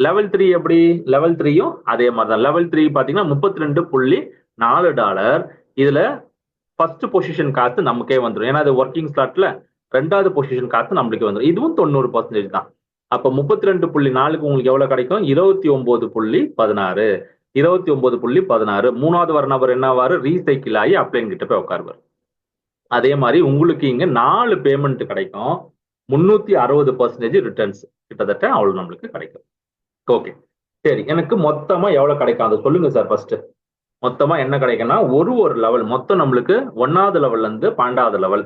லெவல் 3 எப்படி? லெவல் 3யும் அதே மாதிரி தான். லெவல் 3 பாத்தீங்கன்னா $32.4. இதுல ஃபர்ஸ்ட் பொசிஷன் காசு நமக்கே வந்துடும். ஏன்னா அது ஒர்க்கிங் ஸ்லாட்ல 2வது பொசிஷன் காசு நம்மளுக்கு வந்துடும். இதுவும் 90% தான். அப்ப 32.4க்கு உங்களுக்கு எவ்வளவு கிடைக்கும்? 29.16. 29.16. 3வது வர நபர் என்னவாரு? ரீசைக்கிள் ஆகி அப்ளைன் கிட்ட போய் உட்காருவார். அதே மாதிரி உங்களுக்கு இங்க 4 பேமெண்ட் கிடைக்கும். 360% ரிட்டர்ன்ஸ் கிட்டத்தட்ட அவ்வளவு நம்மளுக்கு கிடைக்கும். ஓகே சரி, எனக்கு மொத்தமா எவ்வளவு கிடைக்கும் அதை சொல்லுங்க சார். ஃபர்ஸ்ட் மொத்தமா என்ன கிடைக்கும்னா ஒரு லெவல் மொத்தம் நம்மளுக்கு 1வது லெவல்ல இருந்து 12வது லெவல்.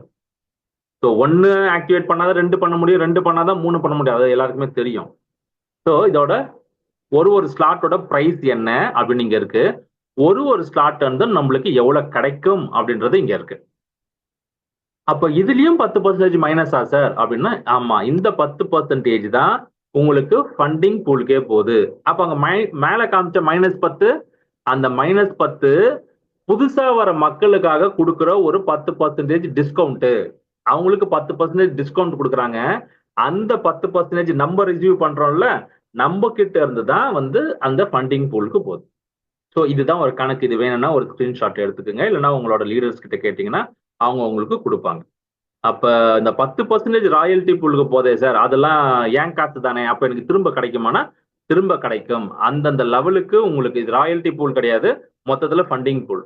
ஸோ 1 ஆக்டிவேட் பண்ணாதான் 2 பண்ண முடியும், 2 பண்ணாதான் 3 பண்ண முடியும். அது எல்லாருக்குமே தெரியும். ஸோ இதோட ஒரு ஸ்லாட்டோட பிரைஸ் என்ன அப்படின்னு இங்க இருக்கு. ஒரு ஸ்லாட் வந்து நம்மளுக்கு எவ்வளவு கிடைக்கும் அப்படின்றது இங்க இருக்கு. அப்ப இதுலயும் 10% மைனஸா சார் அப்படின்னா ஆமா, இந்த 10% தான் உங்களுக்கு ஃபண்டிங் பூலுக்கே போகுது. அப்ப அங்க மேல காமிச்ச -10, அந்த -10 புதுசா வர மக்களுக்காக கொடுக்குற ஒரு 10% டிஸ்கவுண்ட். அவங்களுக்கு 10% டிஸ்கவுண்ட் கொடுக்குறாங்க. அந்த 10% நம்ம ரிசீவ் பண்றோம்ல, நம்ம கிட்ட இருந்து தான் வந்து அந்த ஃபண்டிங் பூலுக்கு போகுது. ஸோ இதுதான் ஒரு கணக்கு. இது வேணும்னா ஒரு ஸ்கிரீன்ஷாட் எடுத்துக்கோங்க, இல்லைன்னா உங்களோட லீடர்ஸ் கிட்ட கேட்டீங்கன்னா அவங்க உங்களுக்கு கொடுப்பாங்க. அப்ப இந்த 10% ராயல்டி பூலுக்கு போதே சார், அதெல்லாம் ஏன் காசு தானே, அப்ப எனக்கு திரும்ப கிடைக்குமானா திரும்ப கிடைக்கும். அந்தந்த லெவலுக்கு உங்களுக்கு இது ராயல்டி பூல் கிடையாது, மொத்தத்துல ஃபண்டிங் பூல்.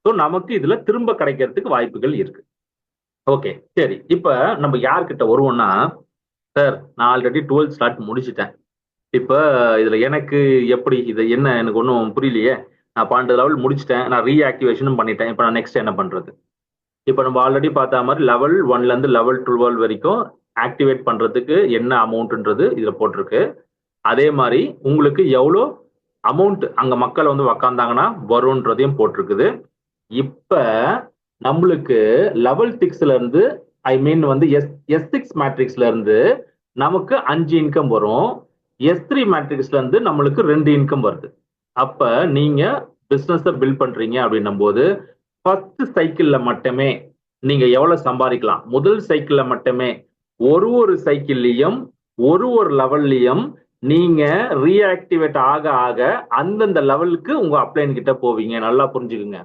ஸோ நமக்கு இதுல திரும்ப கிடைக்கிறதுக்கு வாய்ப்புகள் இருக்கு. ஓகே சரி, இப்ப நம்ம யார்கிட்ட வருவோம்னா, சார் நான் ஆல்ரெடி 12 ஸ்லாட் முடிச்சிட்டேன். இப்ப இதுல எனக்கு எப்படி இது என்ன எனக்கு ஒன்றும் புரியலையே. நான் 12 லெவல் முடிச்சிட்டேன், நான் ரீஆக்டிவேஷனும் பண்ணிட்டேன். இப்ப நான் நெக்ஸ்ட் என்ன பண்றது? இப்ப நம்ம ஆல்ரெடி பார்த்த மாதிரி லெவல் 1ல இருந்து லெவல் 12 வரைக்கும் ஆக்டிவேட் பண்றதுக்கு என்ன அமௌண்ட்ன்றது இதுல போட்டிருக்கு. அதே மாதிரி உங்களுக்கு எவ்வளோ அமௌண்ட் அங்க மக்கள் வந்து உக்காந்தாங்கன்னா வரும்ன்றதையும் போட்டிருக்குது. இப்ப நம்மளுக்கு லெவல் 6ல இருந்து ஐ மீன் வந்து S6 மேட்ரிக்ஸ்ல இருந்து நமக்கு 5 இன்கம் வரும். S3 மேட்ரிக்ஸ்ல இருந்து நம்மளுக்கு 2 இன்கம் வருது. அப்ப நீங்க பிசினஸ் பில்ட் பண்றீங்க அப்படின்னும் போது ஃபர்ஸ்ட் சைக்கிள்ல மட்டுமே நீங்க எவ்வளவு சம்பாதிக்கலாம்? முதல் சைக்கிள்ல மட்டுமே ஒரு சைக்கிள்லயும் ஒரு லெவல்லயும் நீங்க ரீஆக்டிவேட் ஆக ஆக அந்தந்த லெவலுக்கு உங்க அப்ளைன் கிட்ட போவீங்க. நல்லா புரிஞ்சுக்குங்க.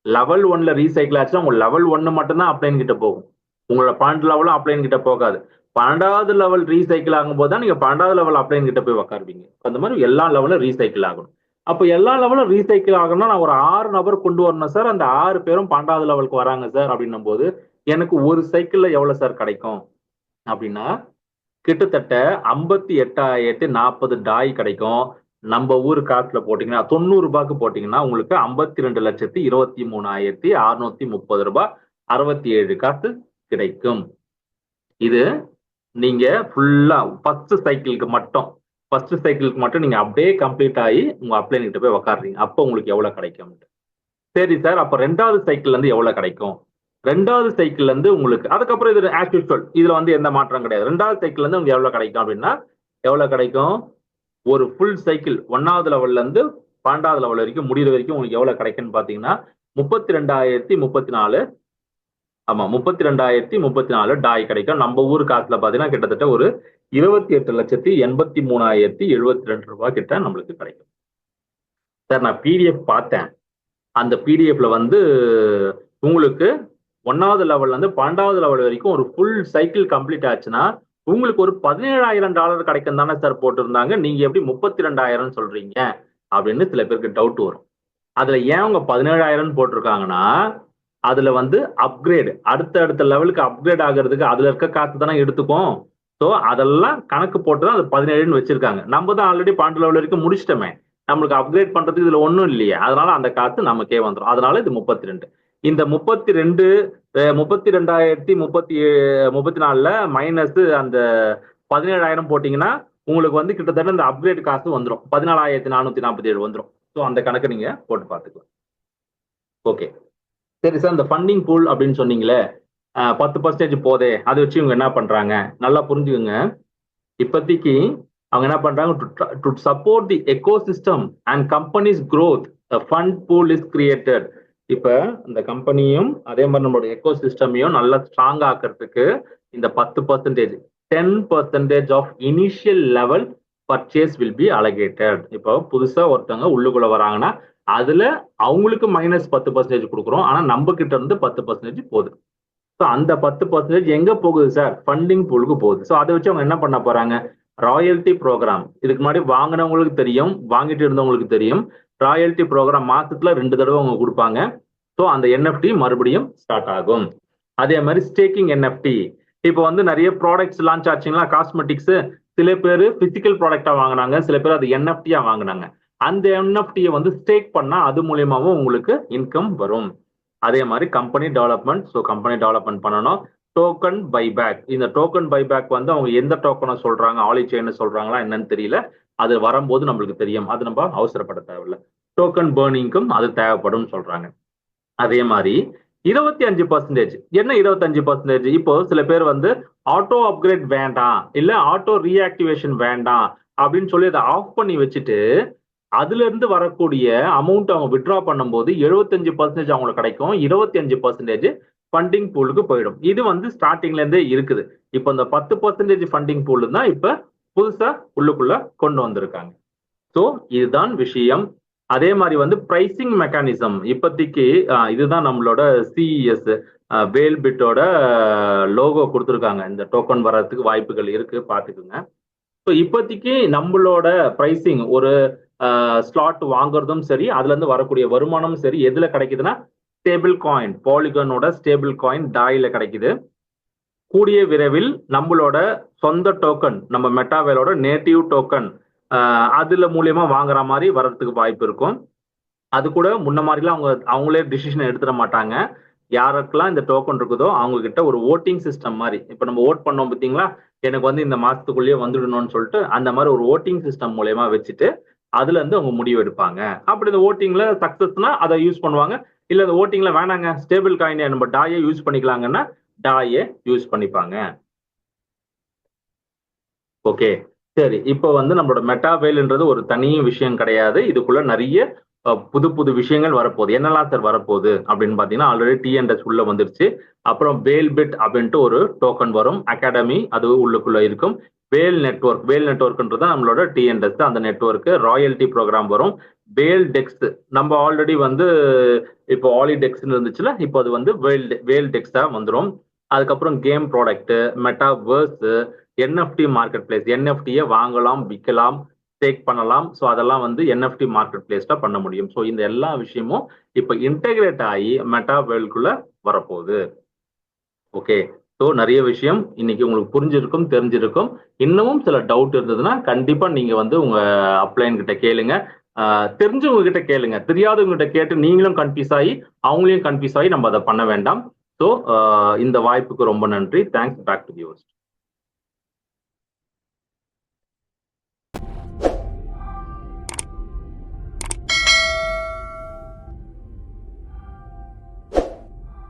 லெவல் 1ல ரீசைக்கிள் ஆச்சுன்னா உங்க லெவல் 1 மட்டும்தான் அப்ளைன் கிட்ட போகும். உங்களோட 12 லெவலும் அப்ளைன் கிட்ட போகாது. 12வது லெவல் ரீசைக்கிள் ஆகும்போது தான் நீங்க 12வது லெவல் அப்ளைன் கிட்ட போய் உட்காருவீங்க. அந்த மாதிரி எல்லா லெவலும் ரீசைக்கிள் ஆகணும். அப்ப எல்லா லெவலும் ரீசைக்கிள் ஆகணும்னா நான் ஒரு 6 நபர் கொண்டு வரணும் சார். அந்த 6 பேரும் 12வது லெவலுக்கு வராங்க சார் அப்படின்னும் போது எனக்கு ஒரு சைக்கிள்ல எவ்வளவு சார் கிடைக்கும் அப்படின்னா கிட்டத்தட்ட 58,040 டாய் கிடைக்கும். நம்ம ஊர் காசுல போட்டீங்கன்னா 90 ரூபாய்க்கு போட்டீங்கன்னா உங்களுக்கு 52,23,630 ரூபாய் 67 காசு கிடைக்கும். இது நீங்க ஃபுல்லா ஃபர்ஸ்ட் சைக்கிளுக்கு மட்டும் நீங்க அப்படியே கம்ப்ளீட் ஆகி உங்க அப்ளைன் கிட்ட போய் உக்காடுறீங்க. அப்போ உங்களுக்கு எவ்வளவு கிடைக்கும்? சரி சார், அப்ப 2வது சைக்கிள்ல இருந்து எவ்வளவு கிடைக்கும்? 2வது சைக்கிள்ல இருந்து உங்களுக்கு அதுக்கப்புறம் இது ஆஸ் யூசுவல், இதுல வந்து எந்த மாற்றம் கிடையாது. 2வது சைக்கிள்ல இருந்து உங்களுக்கு எவ்வளவு கிடைக்கும் அப்படின்னா எவ்வளவு கிடைக்கும்? ஒரு ஃபுல் சைக்கிள் 1வது லெவல்ல இருந்து 12வது லெவல் வரைக்கும் முடிகிற வரைக்கும் உங்களுக்கு எவ்வளவு கிடைக்கும்னு பாத்தீங்கன்னா 32,034 ஆமா 32,034 டாய் கிடைக்கும். நம்ம ஊர் காசுல பாத்தீங்கன்னா கிட்டத்தட்ட ஒரு 28,83,072 ரூபாய் கிட்ட நம்மளுக்கு கிடைக்கும். சார் நான் பிடிஎஃப் பார்த்தேன். அந்த பிடிஎஃப்ல வந்து உங்களுக்கு 1வது லெவல்ல இருந்து 12வது லெவல் வரைக்கும் ஒரு ஃபுல் சைக்கிள் கம்ப்ளீட் ஆச்சுன்னா உங்களுக்கு ஒரு $17,000 கிடைக்கும் தானே சார் போட்டிருந்தாங்க. நீங்க எப்படி 32,000 சொல்றீங்க அப்படின்னு சில பேருக்கு டவுட் வரும். அதுல ஏன் அவங்க 17,000 போட்டிருக்காங்கன்னா அதுல வந்து அப்கிரேட் அடுத்த லெவலுக்கு அப்கிரேட் ஆகிறதுக்கு அதுல இருக்க காசு தானே எடுத்துக்கும். ஸோ அதெல்லாம் கணக்கு போட்டு தான் அது 17 வச்சிருக்காங்க. நம்ம தான் ஆல்ரெடி 12 லெவல் வரைக்கும் முடிச்சிட்டோமே, நம்மளுக்கு அப்கிரேட் பண்றதுக்கு இதுல ஒன்றும் இல்லையே. அதனால அந்த காசு நமக்கே வந்துடும். அதனால இது 32. இந்த 32,32,034ல மைனஸ் அந்த 17,000 போட்டீங்கன்னா உங்களுக்கு வந்து கிட்டத்தட்ட இந்த அப்கிரேட் காசு வந்துடும். 14,447 வந்துடும். ஸோ அந்த கணக்கு நீங்க போட்டு பார்த்துக்கலாம். ஓகே சரி சார், இந்த ஃபண்டிங் பூல் அப்படின்னு சொன்னீங்களே 10% போதே, அதை வச்சு இவங்க என்ன பண்றாங்க நல்லா புரிஞ்சுக்கோங்க. இப்போதைக்கு அவங்க என்ன பண்றாங்க, to support the ecosystem and companies growth a fund pool is created. இப்ப இந்த கம்பெனியும் அதே மாதிரி நம்மளோட எக்கோசிஸ்டமையும் நல்லா ஸ்ட்ராங் ஆக்கிறதுக்கு இந்த 10% 10% of initial level purchase will be allocated. இப்போ புதுசா ஒருத்தவங்க உள்ளுக்குள்ள வராங்கன்னா அதுல அவங்களுக்கு -10% கொடுக்குறோம். ஆனா நம்ம கிட்ட இருந்து 10% போகுது. ஸோ அந்த 10% எங்க போகுது சார்? ஃபண்டிங் பூலுக்கு போகுது. ஸோ அதை வச்சு அவங்க என்ன பண்ண போறாங்க? Royalty program. இதுக்கு முன்னாடி வாங்கினவங்களுக்கு தெரியும், வாங்கிட்டு இருந்தவங்களுக்கு தெரியும். ராயல்டி ப்ரோக்ராம் மாசத்துல 2 தடவை அவங்க கொடுப்பாங்க. ஸோ அந்த NFT மறுபடியும் ஸ்டார்ட் ஆகும். அதே மாதிரி ஸ்டேக்கிங் NFT. இப்போ வந்து நிறைய ப்ராடக்ட்ஸ் லான்ச் ஆச்சுங்களா, காஸ்மெட்டிக்ஸ். சில பேர் பிசிக்கல் ப்ராடக்டா வாங்கினாங்க, சில பேர் அது NFT வாங்கினாங்க. அந்த NFT வந்து ஸ்டேக் பண்ணா அது மூலியமாவும் உங்களுக்கு இன்கம் வரும். அதே மாதிரி company development. So company development பண்ணணும். Token buyback. இந்த டோக்கன் பைபேக் வந்து அவங்க எந்த டோக்கனை சொல்றாங்க, ஆலி செயின் சொல்றாங்களா என்னன்னு தெரியல. அது வரும்போது நம்மளுக்கு தெரியும். அது நம்ம அவசரப்பட தேவையில்லை. டோக்கன் பர்னிங்க்கும் அது தேவைப்படும் சொல்றாங்க. அதே மாதிரி 25%. என்ன 25%? இப்போ சில பேர் வந்து ஆட்டோ அப்கிரேட் வேண்டாம், இல்ல ஆட்டோ ரீஆக்டிவேஷன் வேண்டாம் அப்படின்னு சொல்லி அதை ஆஃப் பண்ணி வச்சுட்டு அதுல இருந்து வரக்கூடிய அமௌண்ட் அவங்க வித்ட்ரா பண்ணும்போது 75% அவங்களுக்கு கிடைக்கும். 25% ஃபண்டிங் பூலுக்கு போயிடும். இது வந்து ஸ்டார்டிங்ல இருந்தே இருக்குது. இப்போ இந்த 10% ஃபண்டிங் பூல் தான் இப்ப புதுசா உள்ளுக்குள்ள கொண்டு வந்திருக்காங்க. ஸோ இதுதான் விஷயம். அதே மாதிரி வந்து பிரைசிங் மெக்கானிசம். இப்போதைக்கு இதுதான் நம்மளோட CES வேல்பிட்டோட லோகோ கொடுத்துருக்காங்க. இந்த டோக்கன் வர்றதுக்கு வாய்ப்புகள் இருக்கு, பாத்துக்குங்க. ஸோ இப்போதைக்கு நம்மளோட பிரைசிங் ஒரு ஸ்லாட் வாங்குறதும் சரி, அதுல இருந்து வரக்கூடிய வருமானமும் சரி, எதுல கிடைக்குதுன்னா ஸ்டேபிள் காயின், பாலிகானோட ஸ்டேபிள் காயின் டாயில கிடைக்குது. கூடிய விரைவில் நம்மளோட சொந்த டோக்கன், நம்ம மெட்டாவேலோட நேட்டிவ் டோக்கன் அதுல மூலியமா வாங்குற மாதிரி வர்றதுக்கு வாய்ப்பு இருக்கும். அது கூட முன்ன மாதிரிலாம் அவங்களே டிசிஷன் எடுத்துட மாட்டாங்க. யாருக்கெல்லாம் இந்த டோக்கன் இருக்குதோ அவங்க கிட்ட ஒரு ஓட்டிங் சிஸ்டம் மாதிரி, இப்ப நம்ம ஓட் பண்ணோம் பார்த்தீங்களா, எனக்கு வந்து இந்த மாசத்துக்குள்ளேயே வந்துடணும்னு சொல்லிட்டு அந்த மாதிரி ஒரு ஓட்டிங் சிஸ்டம் மூலயமா வச்சுட்டு அதுல இருந்து அவங்க முடிவு எடுப்பாங்க. அப்படி இந்த ஓட்டிங்ல சக்சஸ்னா அதை யூஸ் பண்ணுவாங்க. இல்ல இந்த ஓட்டிங்ல வேணாங்க ஸ்டேபிள் காயினை நம்ம டாயை யூஸ் பண்ணிக்கலாங்கன்னா டாயை யூஸ் பண்ணிப்பாங்க. ஓகே, சரி. இப்போ வந்து நம்மளோட மெட்டாவேல்ன்றது ஒரு தனி விஷயம் கிடையாது. இதுக்குள்ள நிறைய புது புது விஷயங்கள் வரப்போகுது. என்னெல்லாம் சார் வரப்போகுது அப்படின்னு பார்த்தீங்கன்னா, ஆல்ரெடி டிஎன்எஸ் உள்ள வந்துருச்சு. அப்புறம் வேல்பிட் அப்படின்ட்டு ஒரு டோக்கன் வரும். அகாடமி அது உள்ளுக்குள்ள இருக்கும். வேல் நெட்வொர்க்ன்றது நம்மளோட டிஎன்எஸ் அந்த நெட்வொர்க். ராயல்டி ப்ரோக்ராம் வரும். வேல் டெக்ஸ் நம்ம ஆல்ரெடி வந்து இப்போ ஆலி டெக்ஸ்னு இருந்துச்சுல, இப்போ அது வந்து வேல் டெக்ஸா வந்துடும். அதுக்கப்புறம் game product, metaverse, NFT marketplace, என்எஃப்டியை வாங்கலாம், விற்கலாம், ஸ்டேக் பண்ணலாம். ஸோ அதெல்லாம் வந்து என்எஃப்டி மார்க்கெட் பிளேஸ்ல பண்ண முடியும். ஸோ இந்த எல்லா விஷயமும் இப்போ இன்டெகிரேட் ஆகி மெட்டா வேர்ல்டுக்குள்ள வரப்போகுது. ஓகே, ஸோ நிறைய விஷயம் இன்னைக்கு உங்களுக்கு புரிஞ்சிருக்கும், தெரிஞ்சிருக்கும். இன்னமும் சில டவுட் இருந்ததுன்னா கண்டிப்பா நீங்க வந்து உங்க அப்ளைன் கிட்ட கேளுங்க. தெரிஞ்சவங்க கிட்ட கேளுங்க. தெரியாதவங்க கிட்ட கேட்டு நீங்களும் கன்ஃபியூஸ் ஆகி அவங்களையும் கன்ஃபியூஸ் ஆகி நம்ம அதை பண்ண வேண்டாம். ஸோ இந்த வாய்ப்புக்கு ரொம்ப நன்றி. தேங்க்ஸ். Back to you.